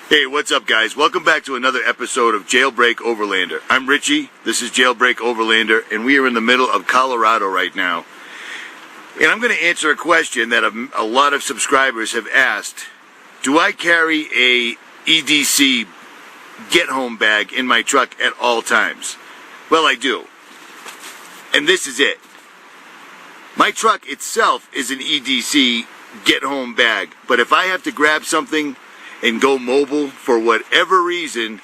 Hey, what's up, guys? Welcome back to another episode of Jailbreak Overlander. I'm Richie, this is Jailbreak Overlander, and we are in the middle of Colorado right now. And I'm going to answer a question that a lot of subscribers have asked. Do I carry a EDC get-home bag in my truck at all times? Well, I do. And this is it. My truck itself is an EDC get-home bag, but if I have to grab something and go mobile for whatever reason,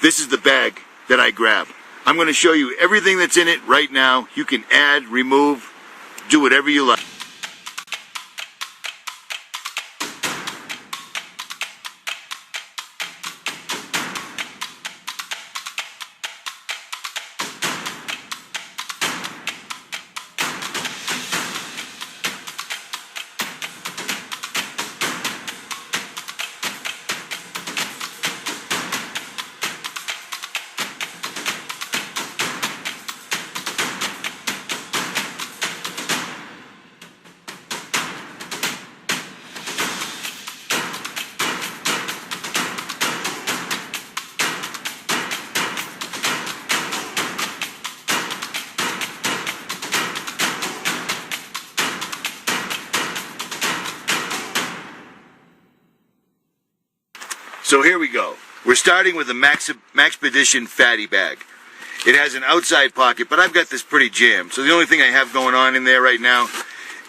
this is the bag that I grab. I'm going to show you everything that's in it right now. You can add, remove, do whatever you like. So here we go. We're starting with a Maxpedition Fatty Bag. It has an outside pocket, but I've got this pretty jammed. So the only thing I have going on in there right now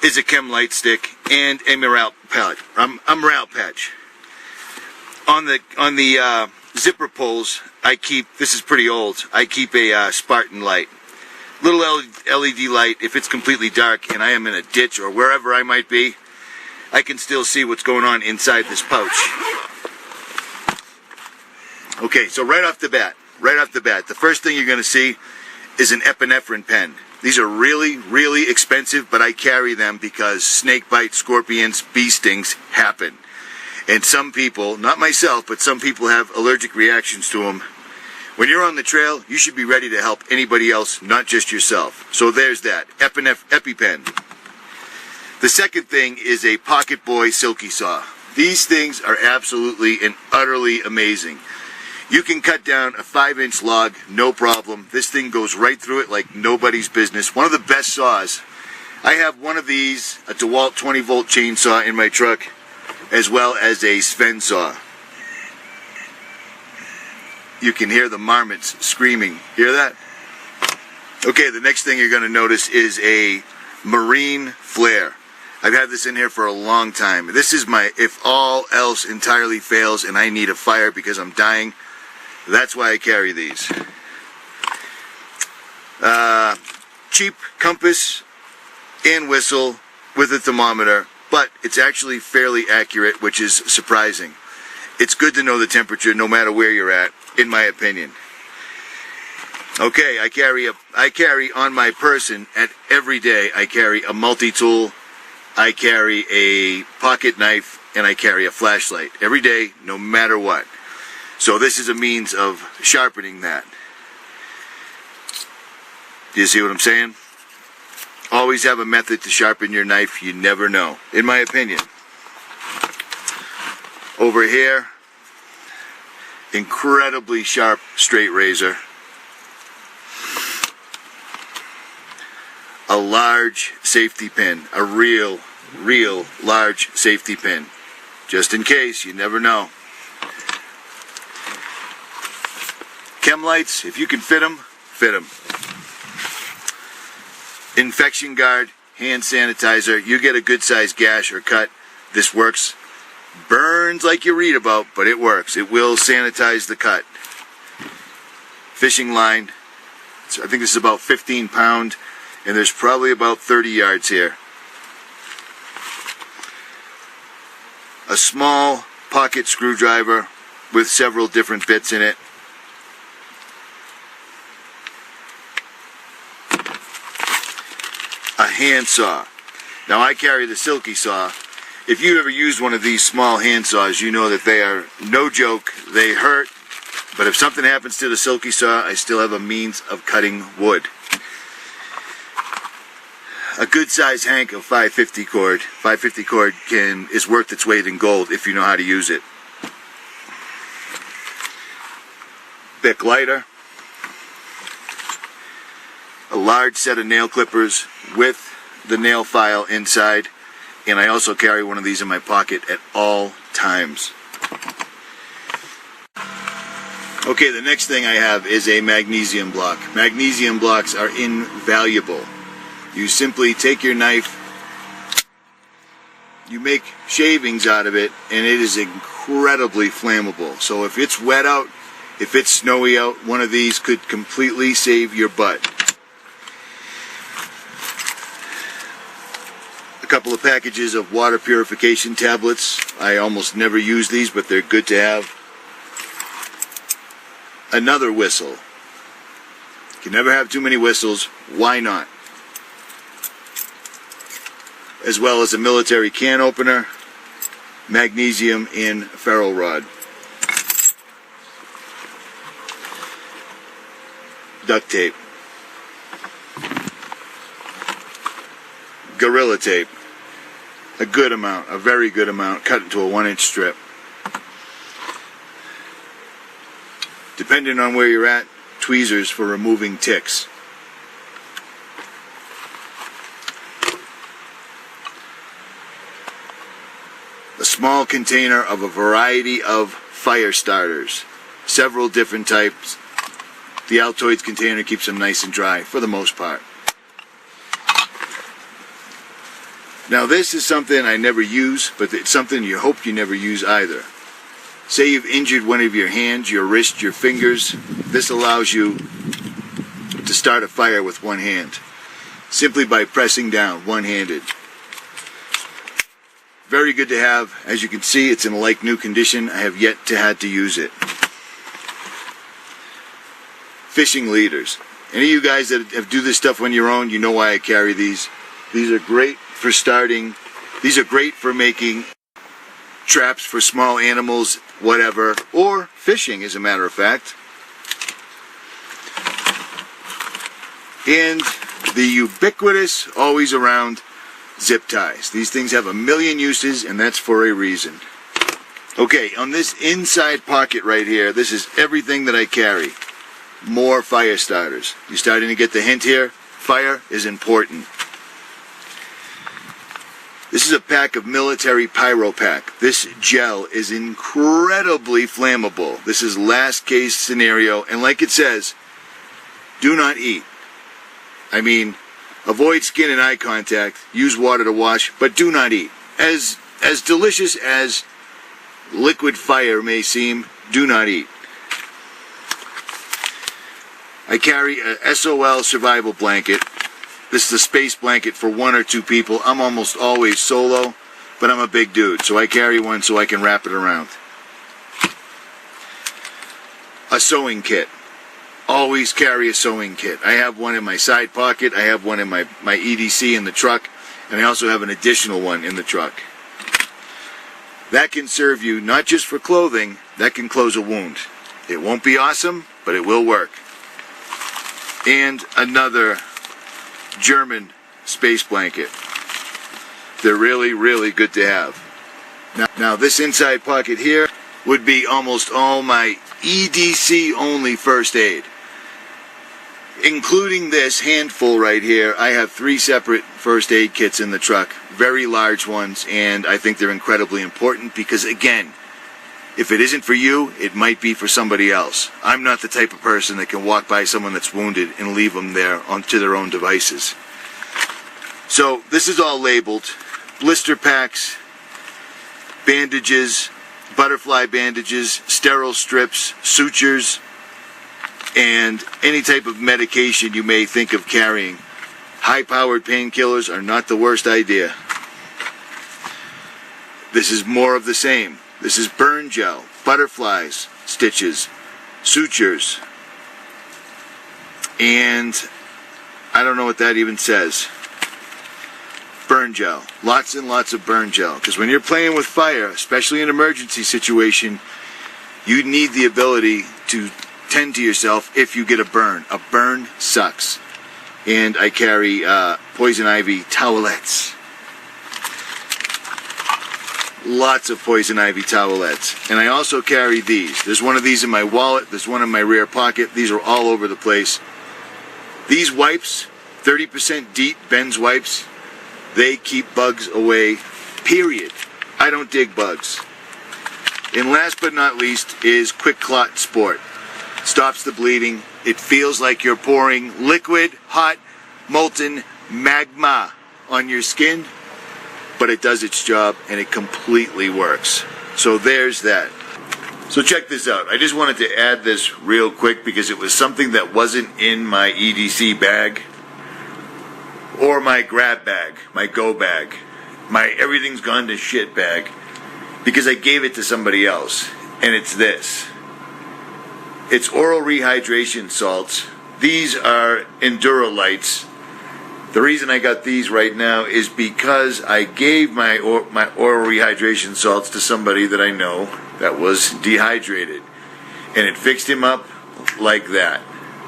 is a Chem Light stick and a morale pellet. Morale patch. On the zipper pulls, I keep, this is pretty old, I keep a Spartan light. Little LED light. If it's completely dark and I am in a ditch or wherever I might be, I can still see what's going on inside this pouch. Okay, so right off the bat, the first thing you're going to see is an epinephrine pen. These are really, really expensive, but I carry them because snake bites, scorpions, bee stings happen. And some people, not myself, but some people have allergic reactions to them. When you're on the trail, you should be ready to help anybody else, not just yourself. So there's that, EpiPen. The second thing is a Pocket Boy Silky Saw. These things are absolutely and utterly amazing. You can cut down a 5-inch log, no problem. This thing goes right through it like nobody's business. One of the best saws. I have one of these, a DeWalt 20-volt chainsaw in my truck, as well as a Sven saw. You can hear the marmots screaming. Hear that? Okay, the next thing you're going to notice is a Marine Flare. I've had this in here for a long time. This is my, if all else entirely fails and I need a fire because I'm dying, that's why I carry these. Cheap compass and whistle with a thermometer, but it's actually fairly accurate, which is surprising. It's good to know the temperature no matter where you're at, in my opinion. Okay, I carry on my person at every day. I carry a multi-tool, I carry a pocket knife, and I carry a flashlight every day, no matter what. So this is a means of sharpening that. Do you see what I'm saying? Always have a method to sharpen your knife. You never know, in my opinion. Over here, incredibly sharp straight razor. A large safety pin, a real large safety pin. Just in case, you never know. Chem lights, if you can fit them, fit them. Infection guard, hand sanitizer. You get a good sized gash or cut, this works. Burns like you read about, but it works. It will sanitize the cut. Fishing line. I think this is about 15 pound, and there's probably about 30 yards here. A small pocket screwdriver with several different bits in it. A handsaw. Now I carry the Silky Saw. If you ever used one of these small hand saws, you know that they are no joke. They hurt, but if something happens to the Silky Saw, I still have a means of cutting wood. A good size hank of 550 cord. 550 cord is worth its weight in gold if you know how to use it. Bic lighter, a large set of nail clippers with the nail file inside, and I also carry one of these in my pocket at all times. Okay, the next thing I have is a magnesium block. Magnesium blocks are invaluable. You simply take your knife, you make shavings out of it, and it is incredibly flammable. So if it's wet out, if it's snowy out, one of these could completely save your butt. A couple of packages of water purification tablets. I almost never use these, but they're good to have. Another whistle. You can never have too many whistles. Why not? As well as a military can opener, magnesium and ferro rod. Duct tape. Gorilla tape. A good amount, a very good amount, cut into a 1-inch strip. Depending on where you're at, tweezers for removing ticks. A small container of a variety of fire starters, several different types. The Altoids container keeps them nice and dry for the most part. Now this is something I never use, but it's something you hope you never use either. Say you've injured one of your hands, your wrist, your fingers. This allows you to start a fire with one hand, simply by pressing down, one-handed. Very good to have. As you can see, it's in like new condition. I have yet to had to use it. Fishing leaders. Any of you guys that do this stuff on your own, you know why I carry these. These are great for starting. These are great for making traps for small animals, whatever, or fishing, as a matter of fact. And the ubiquitous, always around, zip ties. These things have a million uses, and that's for a reason. Okay, on this inside pocket right here, this is everything that I carry. More fire starters. You're starting to get the hint here. Fire is important. This is a pack of military pyro pack. This gel is incredibly flammable. This is last case scenario, and like it says, do not eat. I mean, avoid skin and eye contact, use water to wash, but do not eat. As delicious as liquid fire may seem, do not eat. I carry a SOL survival blanket. This is a space blanket for 1 or 2 people. I'm almost always solo, but I'm a big dude, so I carry one so I can wrap it around. A sewing kit. Always carry a sewing kit. I have one in my side pocket. I have one in my EDC in the truck, and I also have an additional one in the truck. That can serve you not just for clothing, that can close a wound. It won't be awesome, but it will work. And another German space blanket. They're really, really good to have. Now this inside pocket here would be almost all my EDC only first aid. Including this handful right here, I have 3 separate first aid kits in the truck. Very large ones, and I think they're incredibly important because, again, if it isn't for you, it might be for somebody else. I'm not the type of person that can walk by someone that's wounded and leave them there onto their own devices. So this is all labeled. Blister packs, bandages, butterfly bandages, sterile strips, sutures, and any type of medication you may think of carrying. High-powered painkillers are not the worst idea. This is more of the same. This is burn gel, butterflies, stitches, sutures, and I don't know what that even says. Burn gel. Lots and lots of burn gel. Because when you're playing with fire, especially in an emergency situation, you need the ability to tend to yourself if you get a burn. A burn sucks. And I carry poison ivy towelettes. lots of poison ivy towelettes. And I also carry these. There's one of these in my wallet. There's one in my rear pocket. These are all over the place. These wipes, 30% DEET Ben's wipes, they keep bugs away, period. I don't dig bugs. And last but not least is Quick Clot Sport. Stops the bleeding. It feels like you're pouring liquid, hot, molten magma on your skin, but it does its job and it completely works. So there's that. So check this out. I just wanted to add this real quick because it was something that wasn't in my EDC bag or my grab bag, my go bag, my everything's gone to shit bag, because I gave it to somebody else. And it's this. It's oral rehydration salts. These are Endurolites. The reason I got these right now is because I gave my oral rehydration salts to somebody that I know that was dehydrated. And it fixed him up like that.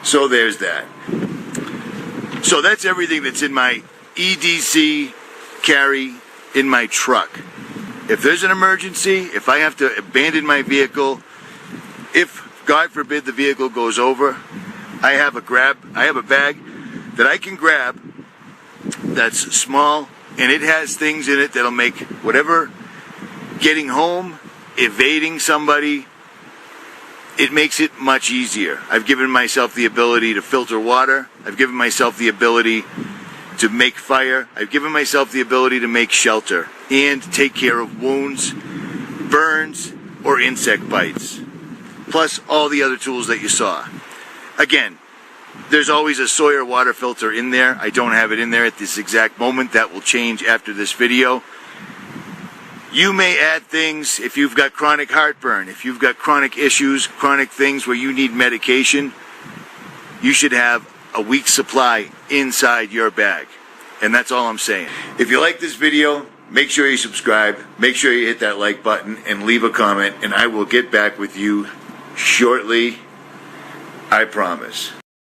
So there's that. So that's everything that's in my EDC carry in my truck. If there's an emergency, if I have to abandon my vehicle, if, God forbid, the vehicle goes over, I have a bag that I can grab that's small, and it has things in it that'll make whatever, getting home, evading somebody, it makes it much easier. I've given myself the ability to filter water. I've given myself the ability to make fire. I've given myself the ability to make shelter and take care of wounds, burns, or insect bites. Plus all the other tools that you saw. Again, there's always a Sawyer water filter in there. I don't have it in there at this exact moment. That will change after this video. You may add things if you've got chronic heartburn, if you've got chronic issues, chronic things where you need medication. You should have a week's supply inside your bag. And that's all I'm saying. If you like this video, make sure you subscribe, make sure you hit that like button, and leave a comment, and I will get back with you shortly. I promise.